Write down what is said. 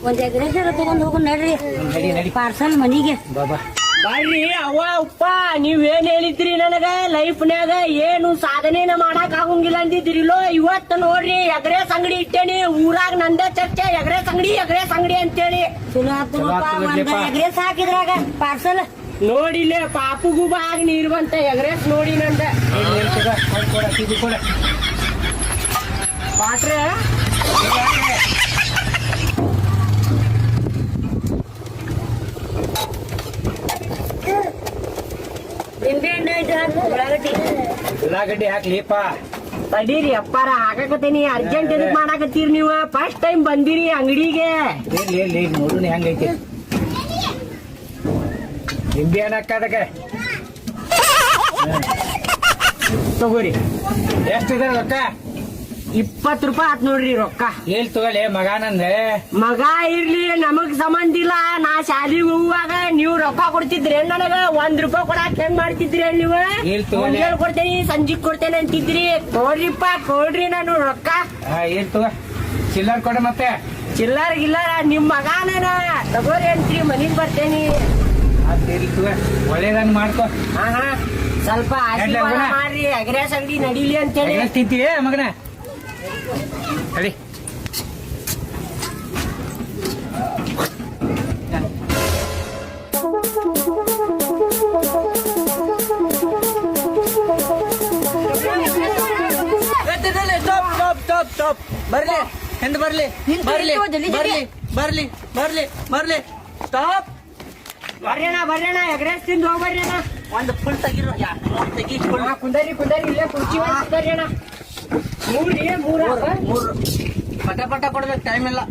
ಒಂದ್ ಎಗ್ರೆಸ್ ತಗೊಂಡ್ ಹೋಗು ನಡ್ರಿ. ನಡಿ ನಡಿ ಪಾರ್ಸಲ್ ಮನಿಗೆ. ಬಾಬಾ ಬರ್ರಿ ಅವ್ವ ಉಪ್ಪ ನೀವೇನ್ ಹೇಳಿದ್ರಿ ನನಗ ಲೈಫ್ನ್ಯಾಗ ಏನು ಸಾಧನೆನ ಮಾಡಕ್ ಆಗಂಗಿಲ್ಲ ಅಂದಿದ್ರಿಲೋ. ಇವತ್ತು ನೋಡ್ರಿ ಎಗ್ರೆಸ್ ಅಂಗಡಿ ಇಟ್ಟೇನಿ. ಊರಾಗ ನಂದ ಚರ್ಚೆ ಎಗ್ರೆಸ್ ಅಂಗಡಿ ಅಂತೇಳಿ. ಚಲೋ ಆತಪ್ಪ. ಒಂದ್ ಎಗ್ರೆಸ್ ಹಾಕಿದ್ರಾಗ ಪಾರ್ಸಲ್ ನೋಡಿಲ್ಲೇ ಪಾಪುಗೂ ಬಾಗ ನೀರ್ ಬಂತ ಎಗ್ರೆಸ್ ನೋಡಿ ನಂದ ಪಾಟ್ರೆ. ನಿಂಬೆ ಹಣ್ಣು ಐತೆ ಉಳ್ಳಾಗಡ್ಡಿ. ಉಳ್ಳಾಗಡ್ಡಿ ಹಾಕ್ಲಿಪ್ಪ. ತಡೀರಿ ಅಪ್ಪಾರ ಹಾಕಕತ್ತೀನಿ. ಅರ್ಜೆಂಟ್ ಎದಕ್ ಮಾಡಾಕತ್ತೀರಿ ನೀವು? ಫಸ್ಟ್ ಟೈಮ್ ಬಂದಿರಿ ಅಂಗಡಿಗೆ. ಇರ್ಲಿ ನೋಡು ಹೆಂಗೈತಿ. ನಿಂಬೆ ಹಣ್ಣು ಹಾಕದಕ್ಕೆ ತಗೋರಿ. ಎಷ್ಟಿದೆ ರೊಕ್ಕ? 20 ರೂಪಾಯಿ ಆತ್ ನೋಡ್ರಿ ರೊಕ್ಕ. ಎಲ್ ತಗೊಳ್ಳಿ ಮಗಾನಂದ್ರೆ. ಮಗ ಇರ್ಲಿ ನಮಗ್ ಸಂಬಂಧ ಇಲ್ಲ. ನಾ ಶಾಲಿಗೆ ಹೋಗುವಾಗ ನೀವು ರೊಕ್ಕ ಕೊಡ್ತಿದ್ರಿ ನನಗ. 1 ರೂಪಾಯಿ ಕೊಡಾಕ್ ಹೆಂಗ್ ಮಾಡ್ತಿದ್ರಿ ನೀವು? ಮುಂಜಾನೆ ಕೊಡ್ತೇನಿ ಸಂಜಿಗ್ ಕೊಡ್ತೇನೆ ಅಂತಿದ್ರಿ. ಕೊಡ್ರಿಪ್ಪ ಕೊಡ್ರಿ ನಾನು ರೊಕ್ಕ. ಏನ್ ತಗೋ ಚಿಲ್ಲರ್ ಕೊಡ ಮತ್ತೆ. ಚಿಲ್ಲರ್ ಗಿಲ್ಲರ ನಿಮ್ ಮಗಾನ ತಗೋರಿ ಅಂತ್ರಿ. ಮನಿಗ್ ಬರ್ತೇನಿ. ಒಳ್ಳೇದನ್ ಮಾಡ್ಕೊ. ಹಾ ಸ್ವಲ್ಪ ಆಶೀರ್ವಾದ ಮಾಡ್ರಿ. ಎಗ್ರೆಸ್ ಅಂಗಡಿ ನಡೀಲಿ ಅಂತೇಳಿ. ತಿಂತೀಯ ಮಗನ? ಅಡಿ ಬರ್ಲಿ ಎಂತ ಬರ್ಲಿ ಬರ್ಲಿ ಬರ್ಲಿ ಬರ್ಲಿ ಬರ್ಲಿ ಬರ್ಲಿ ಸ್ಟಾಪ್. ಬರ್ರಣ ಎಗ್ರೆಸ್ ತಿಂದು ಹೋಗ್ಬರ್ರಿ ಅಣ್ಣ. ಒಂದು ಫುಲ್ ತೆಗಿರೋ ತೆಗಿ ಫುಲ್. ಕುಂದರಿ ಇಲ್ಲೇ ಕುರ್ಚಿ ಕುಂದರಿ ಅಣ್ಣ. ಮೂರು ಪಟ ಕೊಡ್ಬೇಕು ಟೈಮ್ ಇಲ್ಲ.